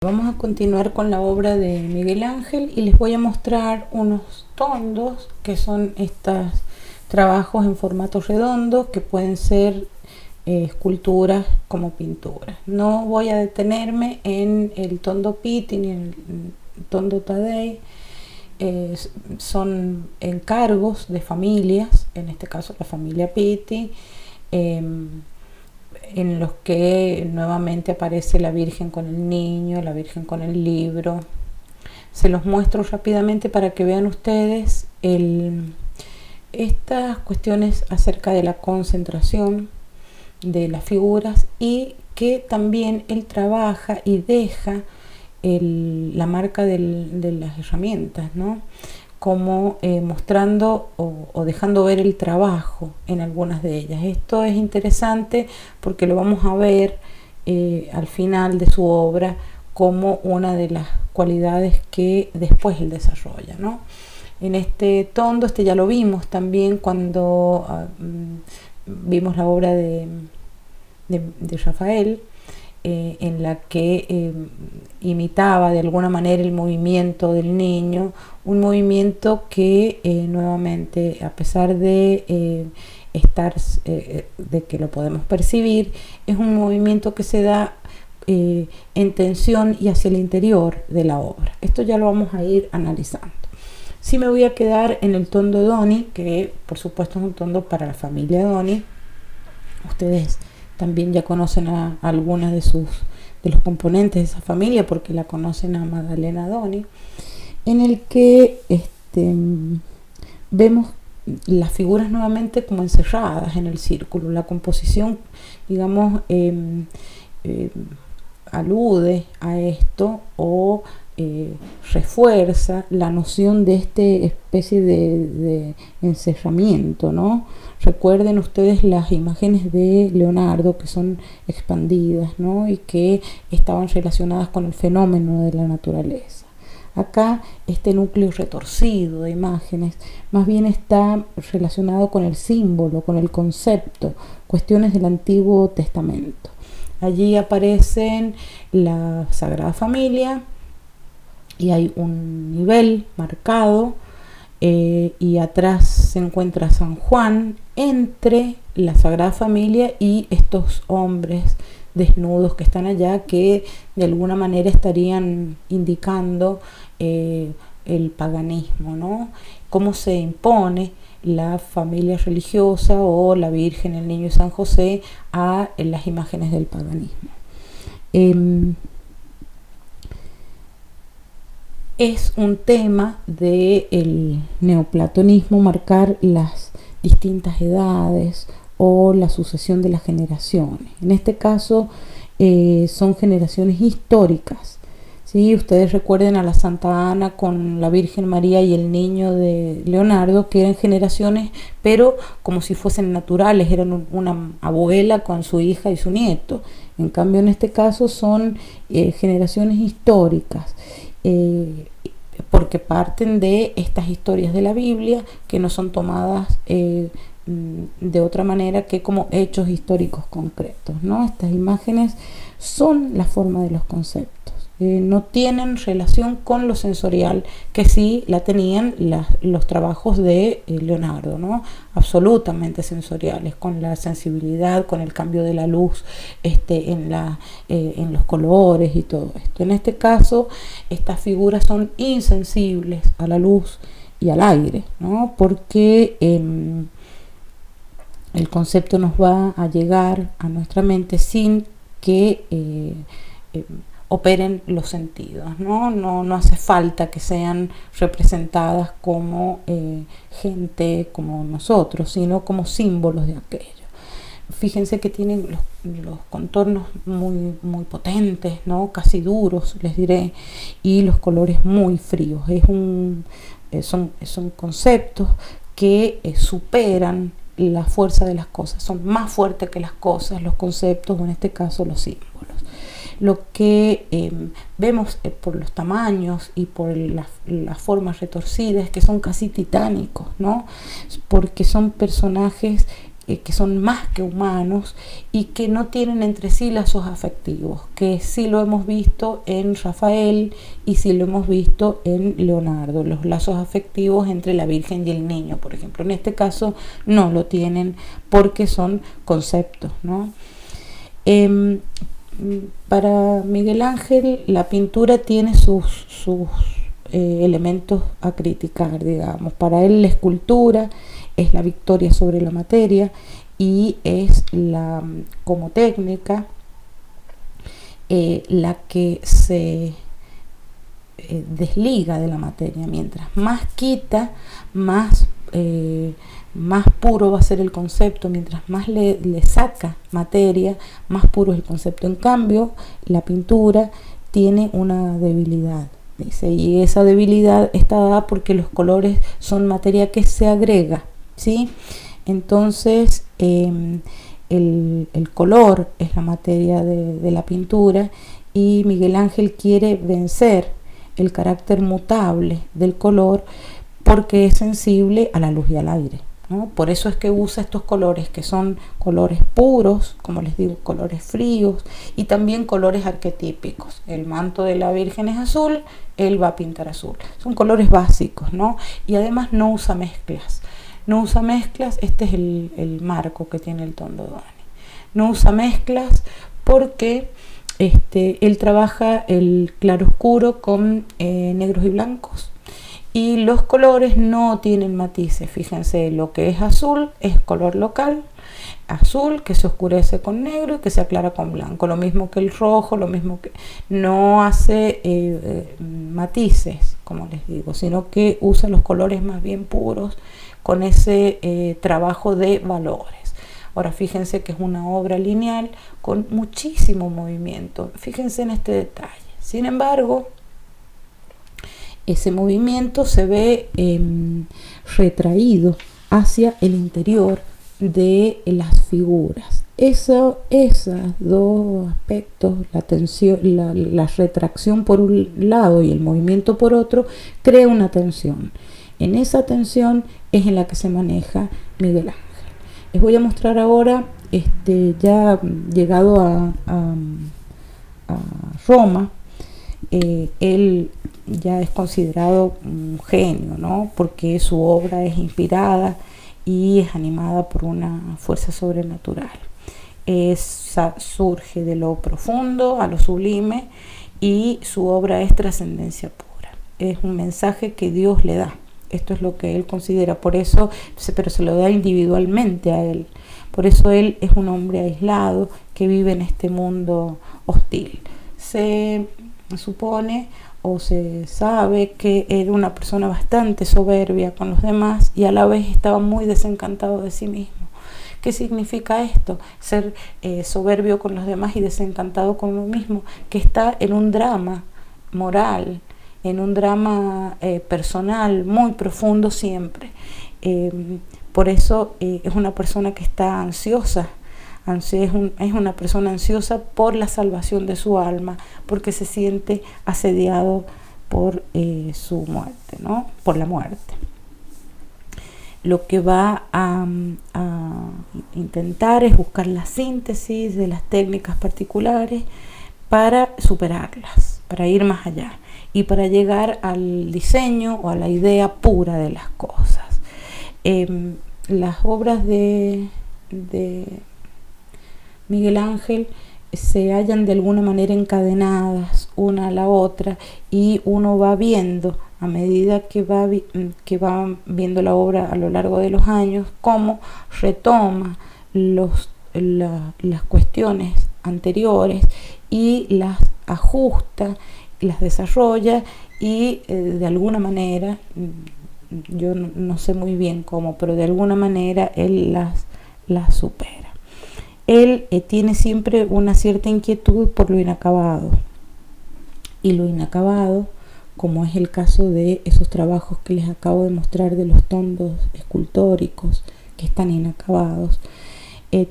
Vamos a continuar con la obra de Miguel Ángel y les voy a mostrar unos tondos que son estos trabajos en formato redondo que pueden ser esculturas como pinturas. No voy a detenerme en el tondo Pitti ni en el tondo Taddei. Son encargos de familias, en este caso la familia Pitti, en los que nuevamente aparece la Virgen con el niño, la Virgen con el libro. Se los muestro rápidamente para que vean ustedes estas cuestiones acerca de la concentración de las figuras y que también él trabaja y deja la marca de las herramientas, ¿no? Como mostrando o dejando ver el trabajo en algunas de ellas. Esto es interesante porque lo vamos a ver al final de su obra como una de las cualidades que después él desarrolla, ¿no? En este tondo, ya lo vimos también cuando vimos la obra de Rafael, en la que imitaba de alguna manera el movimiento del niño, un movimiento que nuevamente, a pesar de de que lo podemos percibir, es un movimiento que se da en tensión y hacia el interior de la obra. Esto ya lo vamos a ir analizando. Sí me voy a quedar en el tondo Doni, que por supuesto es un tondo para la familia Doni. Ustedes también ya conocen a algunas de los componentes de esa familia porque la conocen a Maddalena Doni, en el que vemos las figuras nuevamente como encerradas en el círculo. La composición, digamos, alude a esto o refuerza la noción de esta especie de encerramiento, ¿no? Recuerden ustedes las imágenes de Leonardo que son expandidas, ¿no? Y que estaban relacionadas con el fenómeno de la naturaleza. Acá este núcleo retorcido de imágenes más bien está relacionado con el símbolo, con el concepto, cuestiones del Antiguo Testamento. Allí aparecen la Sagrada Familia y hay un nivel marcado y atrás se encuentra San Juan entre la Sagrada Familia y estos hombres desnudos que están allá, que de alguna manera estarían indicando el paganismo, ¿no? Cómo se impone la familia religiosa o la Virgen, el Niño y San José a las imágenes del paganismo. Es un tema del neoplatonismo marcar las distintas edades o la sucesión de las generaciones. En este caso son generaciones históricas. ¿Sí? Ustedes recuerden a la Santa Ana con la Virgen María y el niño de Leonardo, que eran generaciones, pero como si fuesen naturales, eran una abuela con su hija y su nieto. En cambio, en este caso son generaciones históricas, porque parten de estas historias de la Biblia que no son tomadas de otra manera que como hechos históricos concretos, ¿no? Estas imágenes son la forma de los conceptos. No tienen relación con lo sensorial, que sí la tenían los trabajos de Leonardo, ¿no? Absolutamente sensoriales, con la sensibilidad, con el cambio de la luz en los colores y todo esto. En este caso, estas figuras son insensibles a la luz y al aire, ¿no? Porque el concepto nos va a llegar a nuestra mente sin que operen los sentidos, ¿no? No hace falta que sean representadas como gente como nosotros, sino como símbolos de aquello. Fíjense que tienen los contornos muy, muy potentes, ¿no? Casi duros, les diré, y los colores muy fríos. Son conceptos que superan la fuerza de las cosas, son más fuertes que las cosas, los conceptos, o en este caso los símbolos. Lo que vemos por los tamaños y por las formas retorcidas, que son casi titánicos, ¿no? Porque son personajes que son más que humanos y que no tienen entre sí lazos afectivos, que sí lo hemos visto en Rafael y sí lo hemos visto en Leonardo, los lazos afectivos entre la Virgen y el niño, por ejemplo. En este caso no lo tienen porque son conceptos, ¿no? Para Miguel Ángel la pintura tiene sus elementos a criticar, digamos. Para él la escultura es la victoria sobre la materia y es como técnica la que se desliga de la materia. Mientras más quita, más puro va a ser el concepto. Mientras más le saca materia, más puro es el concepto. En cambio, la pintura tiene una debilidad, dice, y esa debilidad está dada porque los colores son materia que se agrega, ¿sí? Entonces el color es la materia de la pintura, y Miguel Ángel quiere vencer el carácter mutable del color porque es sensible a la luz y al aire, ¿no? Por eso es que usa estos colores que son colores puros, como les digo, colores fríos, y también colores arquetípicos. El manto de la Virgen es azul, él va a pintar azul. Son colores básicos, ¿no? Y además no usa mezclas. No usa mezclas, este es el marco que tiene el Tondodone. No usa mezclas porque él trabaja el claroscuro con negros y blancos. Y los colores no tienen matices. Fíjense, lo que es azul es color local, azul que se oscurece con negro y que se aclara con blanco. Lo mismo que el rojo, lo mismo que... No hace matices, como les digo, sino que usa los colores más bien puros con ese trabajo de valores. Ahora fíjense que es una obra lineal con muchísimo movimiento. Fíjense en este detalle. Sin embargo, ese movimiento se ve retraído hacia el interior de las figuras. Esos dos aspectos, la tensión, la retracción por un lado y el movimiento por otro, crea una tensión. En esa tensión es en la que se maneja Miguel Ángel. Les voy a mostrar ahora, ya llegado a Roma, él ya es considerado un genio, ¿no? Porque su obra es inspirada y es animada por una fuerza sobrenatural. Surge de lo profundo a lo sublime y su obra es trascendencia pura. Es un mensaje que Dios le da. Esto es lo que él considera, por eso, pero se lo da individualmente a él. Por eso él es un hombre aislado que vive en este mundo hostil. Se supone o se sabe que era una persona bastante soberbia con los demás y a la vez estaba muy desencantado de sí mismo. ¿Qué significa esto? Ser soberbio con los demás y desencantado con uno mismo, que está en un drama moral, en un drama personal muy profundo siempre. Por eso es una persona que está ansiosa. Es una persona ansiosa por la salvación de su alma, porque se siente asediado por su muerte, ¿no? Por la muerte. Lo que va a intentar es buscar la síntesis de las técnicas particulares para superarlas, para ir más allá y para llegar al diseño o a la idea pura de las cosas. Las obras de Miguel Ángel se hallan de alguna manera encadenadas una a la otra y uno va viendo a medida que va viendo la obra a lo largo de los años cómo retoma las cuestiones anteriores y las ajusta, las desarrolla y de alguna manera, yo no sé muy bien cómo, pero de alguna manera él las supera. Él tiene siempre una cierta inquietud por lo inacabado, y lo inacabado, como es el caso de esos trabajos que les acabo de mostrar de los tondos escultóricos que están inacabados,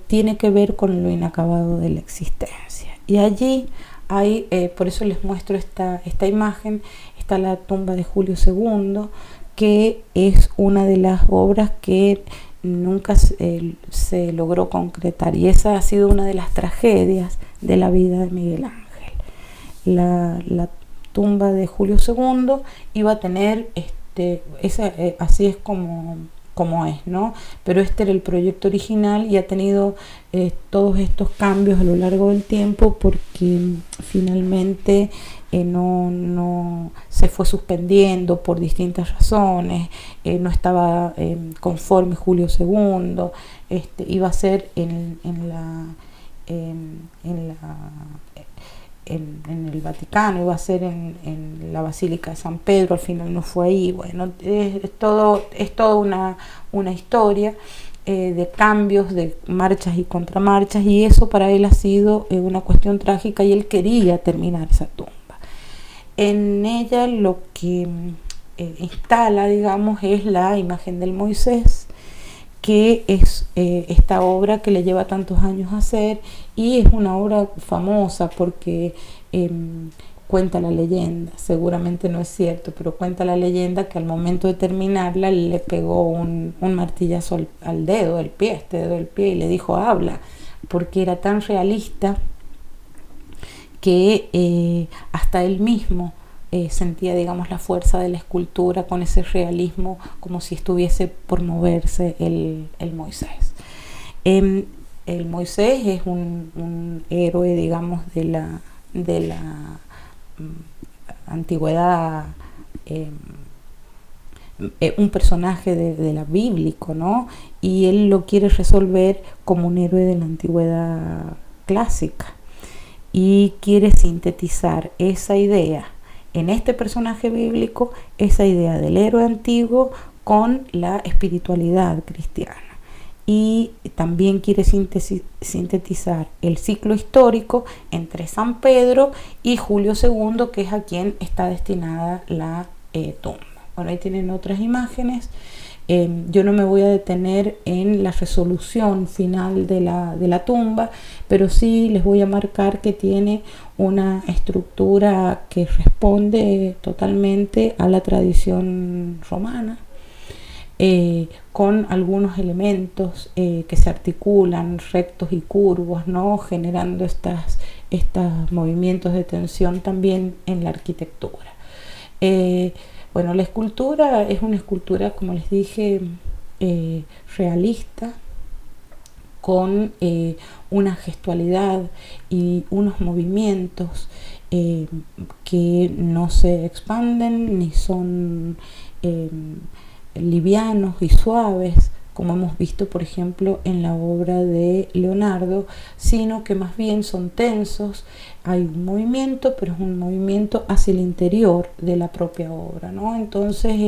tiene que ver con lo inacabado de la existencia. Y allí hay, por eso les muestro esta imagen, está la tumba de Julio II, que es una de las obras que nunca se logró concretar, y esa ha sido una de las tragedias de la vida de Miguel Ángel. La tumba de Julio II iba a tener así es como es, ¿no? Pero este era el proyecto original y ha tenido todos estos cambios a lo largo del tiempo porque finalmente no se fue suspendiendo por distintas razones, no estaba conforme Julio II, iba a ser en el Vaticano, iba a ser en la Basílica de San Pedro, al final no fue ahí. Bueno, es todo una historia de cambios, de marchas y contramarchas, y eso para él ha sido una cuestión trágica, y él quería terminar esa tumba. En ella lo que instala, digamos, es la imagen del Moisés, que es esta obra que le lleva tantos años hacer, y es una obra famosa porque cuenta la leyenda, seguramente no es cierto, pero cuenta la leyenda que al momento de terminarla le pegó un martillazo al dedo del pie, dedo del pie, y le dijo habla, porque era tan realista que hasta él mismo sentía, digamos, la fuerza de la escultura con ese realismo, como si estuviese por moverse el Moisés. El Moisés es un héroe, digamos, de la antigüedad, un personaje de la bíblico, ¿no? Y él lo quiere resolver como un héroe de la antigüedad clásica, y quiere sintetizar esa idea en este personaje bíblico, esa idea del héroe antiguo con la espiritualidad cristiana. Y también quiere sintetizar el ciclo histórico entre San Pedro y Julio II, que es a quien está destinada la tumba. Bueno, ahí tienen otras imágenes. Yo no me voy a detener en la resolución final de la tumba, pero sí les voy a marcar que tiene una estructura que responde totalmente a la tradición romana, con algunos elementos que se articulan rectos y curvos, ¿no? Generando estos movimientos de tensión también en la arquitectura. Bueno, la escultura es una escultura, como les dije, realista, con una gestualidad y unos movimientos que no se expanden ni son livianos y suaves, como hemos visto, por ejemplo, en la obra de Leonardo, sino que más bien son tensos. Hay un movimiento, pero es un movimiento hacia el interior de la propia obra, ¿no? Entonces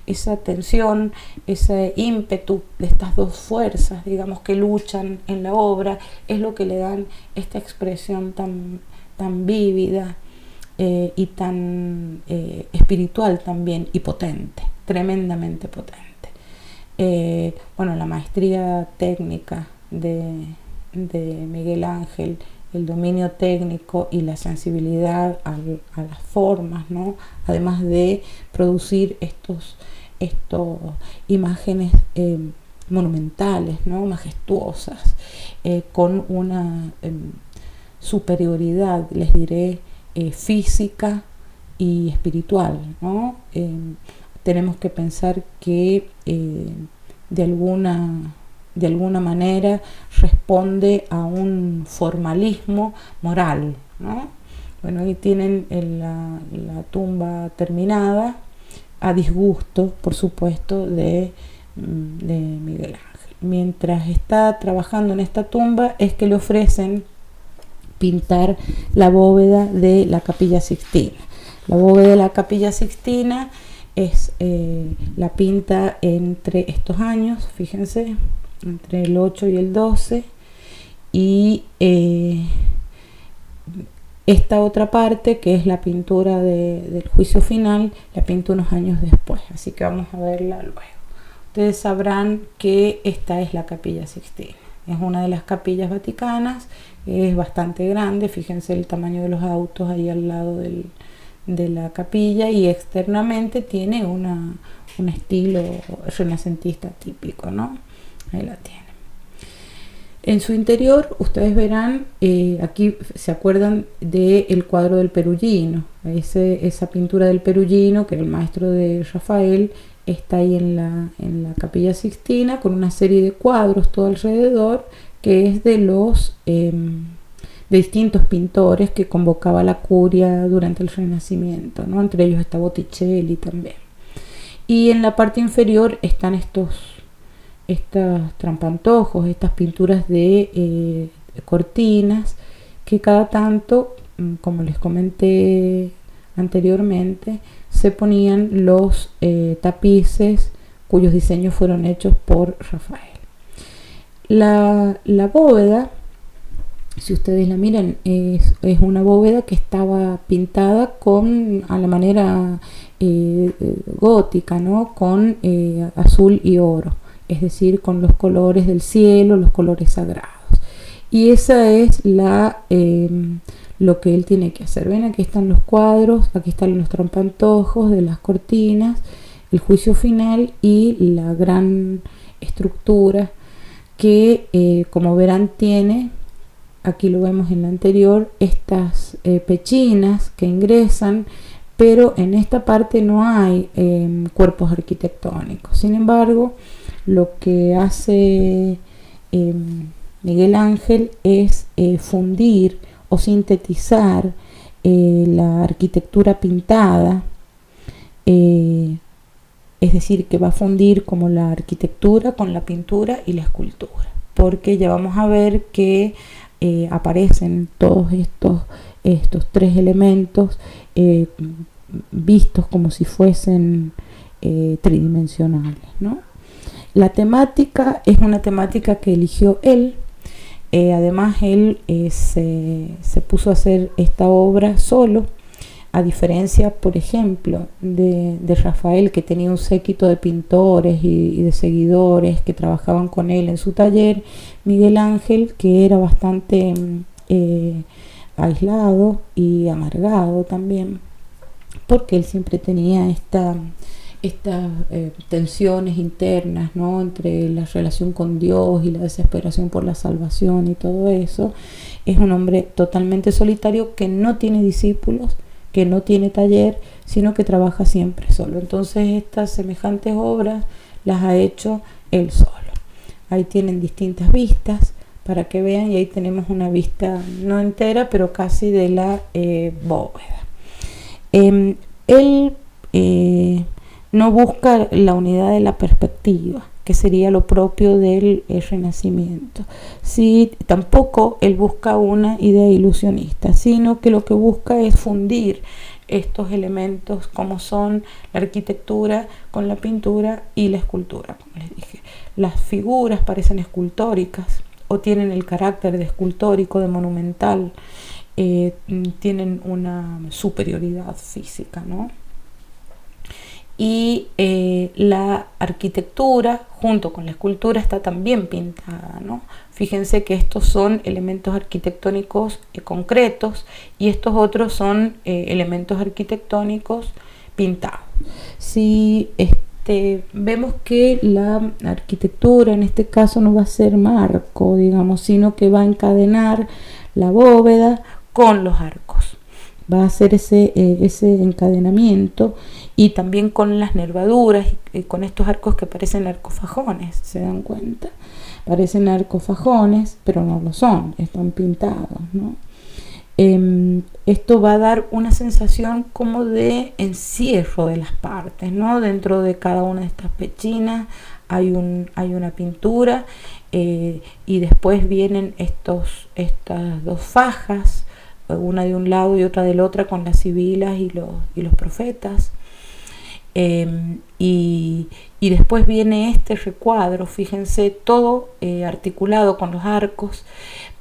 esa tensión, ese ímpetu de estas dos fuerzas, digamos, que luchan en la obra, es lo que le dan esta expresión tan vívida y tan espiritual también, y potente, tremendamente potente. Bueno, la maestría técnica de Miguel Ángel, el dominio técnico y la sensibilidad a las formas, ¿no? Además de producir estos imágenes monumentales, ¿no? Majestuosas, con una superioridad, les diré, física y espiritual, ¿no? Tenemos que pensar que de alguna manera responde a un formalismo moral, ¿no? Bueno, ahí tienen la tumba terminada, a disgusto, por supuesto, de Miguel Ángel. Mientras está trabajando en esta tumba es que le ofrecen pintar la bóveda de la Capilla Sixtina. La bóveda de la Capilla Sixtina la pinta entre estos años, fíjense, entre el 8 y el 12, y esta otra parte, que es la pintura del juicio final, la pinta unos años después, así que vamos a verla luego. Ustedes sabrán que esta es la Capilla Sixtina, es una de las capillas vaticanas, es bastante grande, fíjense el tamaño de los autos ahí al lado de la capilla, y externamente tiene un estilo renacentista típico, ¿no? Ahí la tiene. En su interior ustedes verán, aquí se acuerdan del cuadro del Perugino, esa pintura del Perugino, que era el maestro de Rafael, está ahí en la Capilla Sixtina, con una serie de cuadros todo alrededor, que es de distintos pintores que convocaba la curia durante el Renacimiento, ¿no? Entre ellos está Botticelli también. Y en la parte inferior están estos trampantojos, estas pinturas de cortinas, que cada tanto, como les comenté anteriormente, se ponían los tapices cuyos diseños fueron hechos por Rafael. La bóveda, si ustedes la miran, es una bóveda que estaba pintada a la manera gótica, ¿no? Con azul y oro, es decir, con los colores del cielo, los colores sagrados. Y esa es lo que él tiene que hacer. Ven, aquí están los cuadros, aquí están los trampantojos de las cortinas, el juicio final y la gran estructura que, como verán, tiene, aquí lo vemos en la anterior, estas pechinas que ingresan, pero en esta parte no hay cuerpos arquitectónicos. Sin embargo, lo que hace Miguel Ángel es fundir o sintetizar la arquitectura pintada, es decir, que va a fundir como la arquitectura con la pintura y la escultura, porque ya vamos a ver que aparecen todos estos tres elementos vistos como si fuesen tridimensionales, ¿no? La temática es una temática que eligió él. Además, él se puso a hacer esta obra solo, a diferencia, por ejemplo, de Rafael, que tenía un séquito de pintores y de seguidores que trabajaban con él en su taller. Miguel Ángel, que era bastante aislado y amargado también, porque él siempre tenía estas tensiones internas, ¿no? Entre la relación con Dios y la desesperación por la salvación y todo eso. Es un hombre totalmente solitario, que no tiene discípulos, que no tiene taller, sino que trabaja siempre solo. Entonces estas semejantes obras las ha hecho él solo. Ahí tienen distintas vistas para que vean, y ahí tenemos una vista no entera, pero casi de la bóveda. Él no busca la unidad de la perspectiva, que sería lo propio del Renacimiento. Sí, tampoco él busca una idea ilusionista, sino que lo que busca es fundir estos elementos como son la arquitectura con la pintura y la escultura, como les dije. Las figuras parecen escultóricas o tienen el carácter de escultórico, de monumental, tienen una superioridad física, ¿no? Y la arquitectura junto con la escultura está también pintada, ¿no? Fíjense que estos son elementos arquitectónicos concretos, y estos otros son elementos arquitectónicos pintados. Si vemos que la arquitectura en este caso no va a ser marco, digamos, sino que va a encadenar la bóveda con los arcos. Va a hacer ese encadenamiento, y también con las nervaduras y con estos arcos que parecen arcofajones, ¿se dan cuenta? Parecen arcofajones, pero no lo son, están pintados, ¿no? Esto va a dar una sensación como de encierro de las partes, ¿no? Dentro de cada una de estas pechinas hay una pintura, y después vienen estas dos fajas, una de un lado y otra del otro, con las sibilas y los profetas. Y después viene este recuadro, fíjense, todo articulado con los arcos,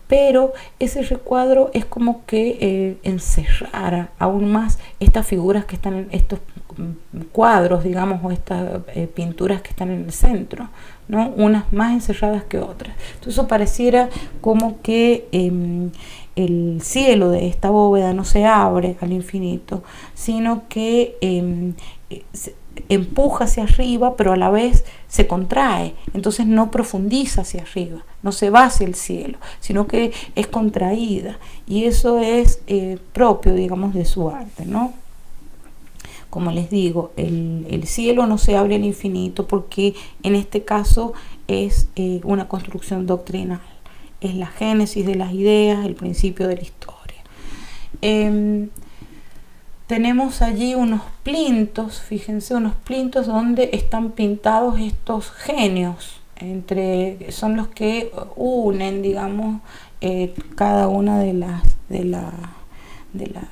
pero ese recuadro es como que encerrara aún más estas figuras que están, estos cuadros, digamos, o estas pinturas que están en el centro, ¿no? Unas más encerradas que otras. Entonces eso pareciera como que el cielo de esta bóveda no se abre al infinito, sino que empuja hacia arriba, pero a la vez se contrae, entonces no profundiza hacia arriba, no se va hacia el cielo, sino que es contraída, y eso es propio, digamos, de su arte, ¿no? Como les digo, el cielo no se abre al infinito porque en este caso es una construcción doctrinal, es la génesis de las ideas, el principio de la historia. Tenemos allí unos plintos, fíjense, unos plintos donde están pintados estos genios, son los que unen, digamos, cada una de las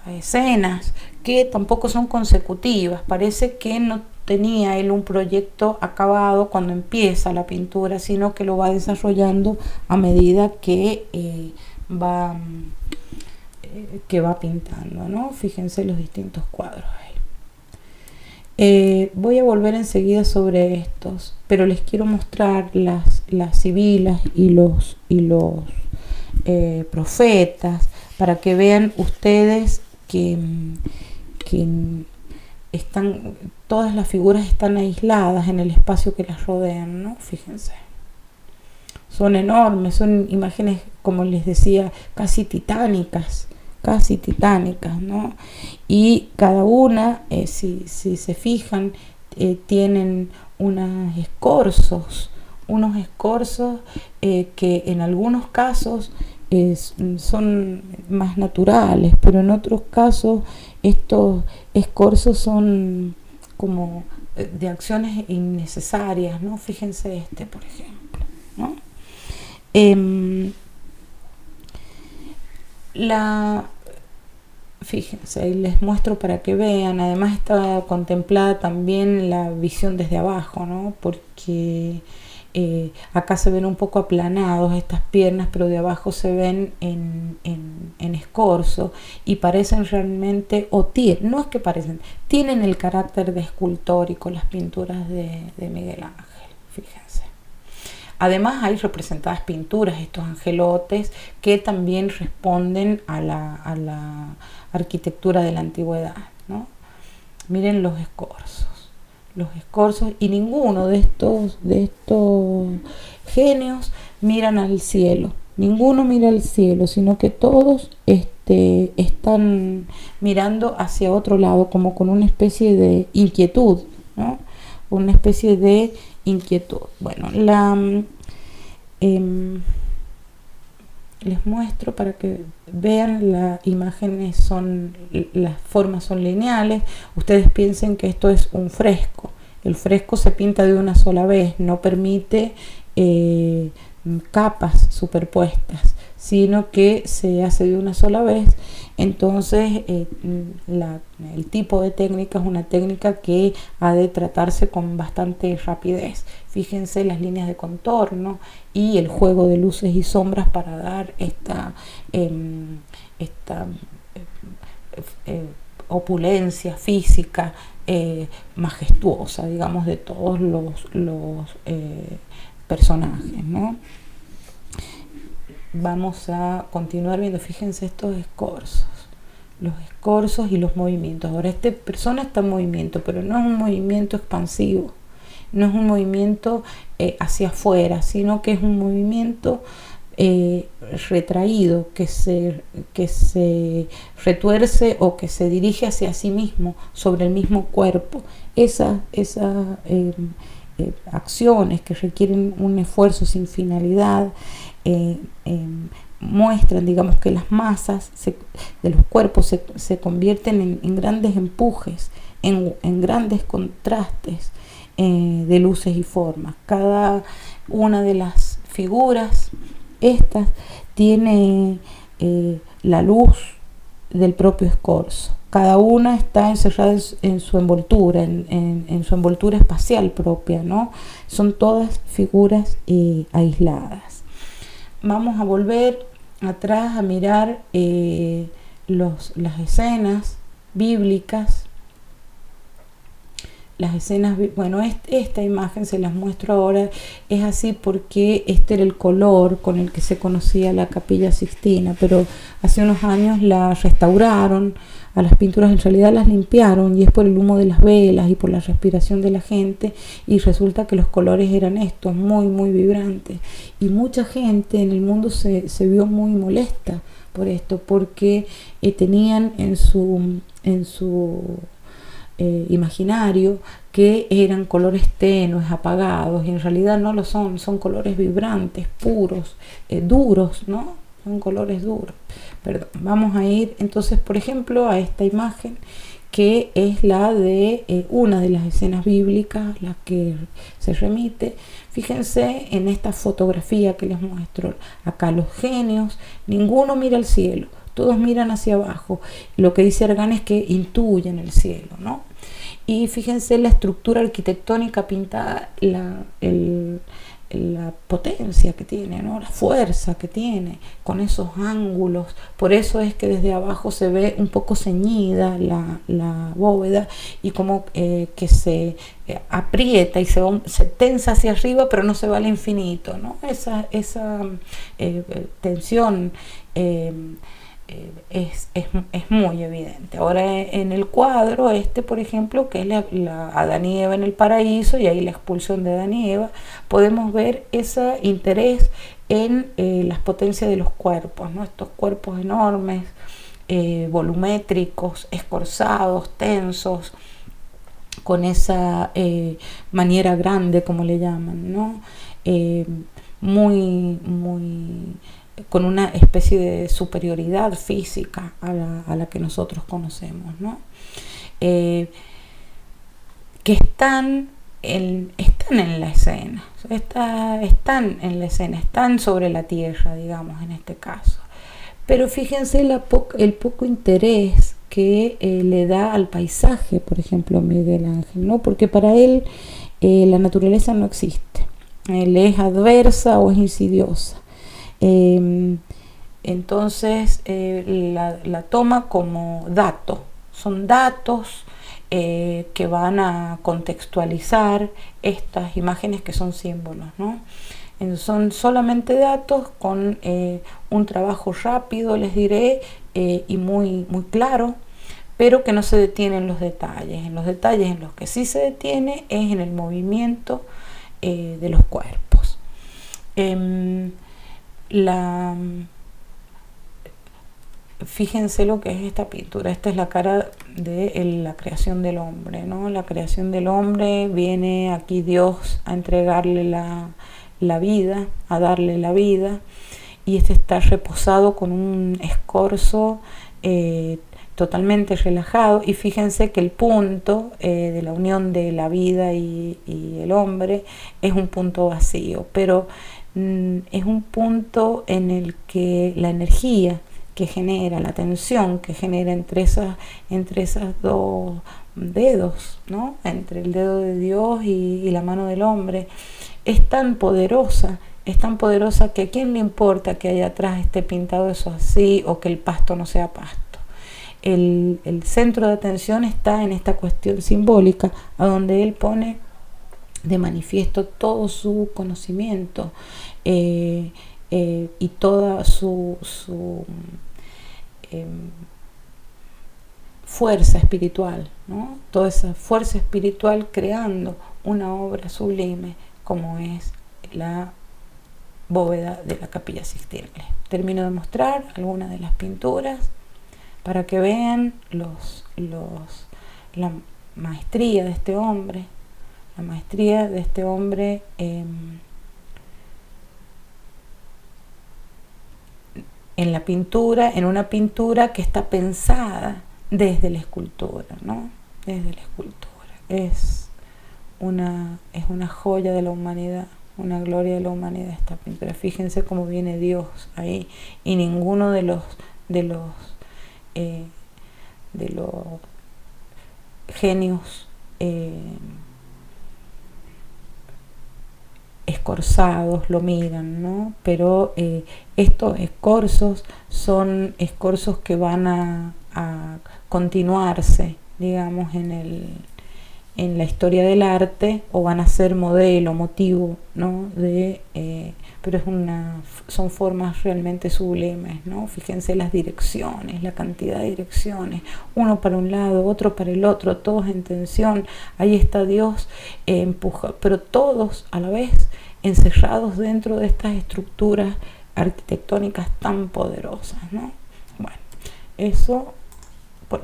escenas, que tampoco son consecutivas. Parece que no tenía él un proyecto acabado cuando empieza la pintura, sino que lo va desarrollando a medida que va pintando, ¿no? Fíjense los distintos cuadros ahí. Voy a volver enseguida sobre estos, pero les quiero mostrar las sibilas y los profetas, para que vean ustedes que están, todas las figuras están aisladas en el espacio que las rodean, ¿no? Fíjense. Son enormes, son imágenes, como les decía, casi titánicas, ¿no? Y cada una, si se fijan, tienen unos escorzos que en algunos casos son más naturales, pero en otros casos estos escorzos son como de acciones innecesarias, ¿no? Fíjense por ejemplo, ¿no? Fíjense, y les muestro para que vean. Además está contemplada también la visión desde abajo, ¿no? Porque acá se ven un poco aplanados estas piernas, pero de abajo se ven en escorzo y parecen realmente, no es que parecen, tienen el carácter de escultórico las pinturas de Miguel Ángel, fíjense. Además hay representadas pinturas, estos angelotes, que también responden a la arquitectura de la antigüedad, ¿no? Miren los escorzos, y ninguno de estos genios miran al cielo, ninguno mira al cielo, sino que todos están mirando hacia otro lado, como con una especie de inquietud, ¿no? Una especie de inquietud. Bueno, les muestro para que vean, las imágenes las formas son lineales. Ustedes piensen que esto es un fresco. El fresco se pinta de una sola vez, no permite capas superpuestas, sino que se hace de una sola vez. Entonces el tipo de técnica es una técnica que ha de tratarse con bastante rapidez. Fíjense las líneas de contorno y el juego de luces y sombras para dar esta opulencia física majestuosa, digamos, de todos los personajes, ¿no? Vamos a continuar viendo. Fíjense estos escorzos, los escorzos y los movimientos. Ahora esta persona está en movimiento, pero no es un movimiento expansivo, no es un movimiento hacia afuera, sino que es un movimiento retraído, que se retuerce o que se dirige hacia sí mismo, sobre el mismo cuerpo. Esas acciones que requieren un esfuerzo sin finalidad muestran, digamos, que las masas de los cuerpos se convierten en grandes empujes, en grandes contrastes de luces y formas. Cada una de las figuras estas tiene la luz del propio escorzo. Cada una está encerrada en su envoltura, en su envoltura espacial propia, ¿no? Son todas figuras aisladas. Vamos a volver atrás a mirar las escenas bíblicas. las escenas, bueno, esta imagen se las muestro ahora, es así porque este era el color con el que se conocía la Capilla Sixtina, pero hace unos años la restauraron, a las pinturas en realidad las limpiaron, y es por el humo de las velas y por la respiración de la gente, y resulta que los colores eran estos, muy muy vibrantes, y mucha gente en el mundo se vio muy molesta por esto, porque tenían en su imaginario que eran colores tenues, apagados, y en realidad no lo son, son colores vibrantes, puros, duros, ¿no? Son colores duros. Perdón. Vamos a ir entonces, por ejemplo, a esta imagen, que es la de una de las escenas bíblicas, la que se remite. Fíjense en esta fotografía que les muestro. Acá los genios, ninguno mira al cielo, todos miran hacia abajo. Lo que dice Argan es que intuyen el cielo, ¿no? Y fíjense la estructura arquitectónica pintada, la potencia que tiene, ¿no? La fuerza que tiene con esos ángulos. Por eso es que desde abajo se ve un poco ceñida la bóveda, y como que se aprieta y se tensa hacia arriba, pero no se va al infinito, ¿no? Esa tensión es muy evidente. Ahora en el cuadro por ejemplo, que es la Adán y Eva en el paraíso, y ahí la expulsión de Adán y Eva, podemos ver ese interés en las potencias de los cuerpos, ¿no? Estos cuerpos enormes, volumétricos, escorzados, tensos, con esa maniera grande, como le llaman, ¿no? Muy con una especie de superioridad física a la que nosotros conocemos, ¿no? Que están en la escena, están en la escena, están sobre la tierra, digamos, en este caso. Pero fíjense el poco interés que le da al paisaje, por ejemplo, Miguel Ángel, ¿no? Porque para él la naturaleza no existe, le es adversa o es insidiosa. Entonces la toma como dato, son datos que van a contextualizar estas imágenes que son símbolos, ¿no? Son solamente datos con un trabajo rápido, les diré, y muy, muy claro, pero que no se detiene en los detalles. En los detalles en los que sí se detiene es en el movimiento de los cuerpos. Fíjense lo que es esta pintura. Esta es la cara de la creación del hombre, ¿no? La creación del hombre, viene aquí Dios a entregarle la vida, a darle la vida, y este está reposado con un escorzo totalmente relajado. Y fíjense que el punto de la unión de la vida y el hombre es un punto vacío, pero es un punto en el que la energía que genera, la tensión que genera entre esas dos dedos, ¿no? Entre el dedo de Dios y la mano del hombre, es tan poderosa que a quién le importa que allá atrás esté pintado eso así, o que el pasto no sea pasto. El centro de atención está en esta cuestión simbólica, a donde él pone de manifiesto todo su conocimiento y toda su fuerza espiritual, ¿no? Toda esa fuerza espiritual creando una obra sublime como es la bóveda de la Capilla Sixtina. Termino de mostrar algunas de las pinturas para que vean la maestría de este hombre. La maestría de este hombre en la pintura, en una pintura que está pensada desde la escultura, ¿no? Desde la escultura. Es una joya de la humanidad, una gloria de la humanidad esta pintura. Fíjense cómo viene Dios ahí, y ninguno de los genios escorzados lo miran, ¿no? Pero estos escorzos son escorzos que van a continuarse, digamos, en en la historia del arte o van a ser modelo, motivo, ¿no? Pero son formas realmente sublimes, ¿no? Fíjense las direcciones, la cantidad de direcciones, uno para un lado, otro para el otro, todos en tensión, ahí está Dios, empuja, pero todos a la vez encerrados dentro de estas estructuras arquitectónicas tan poderosas, ¿no? Bueno, eso por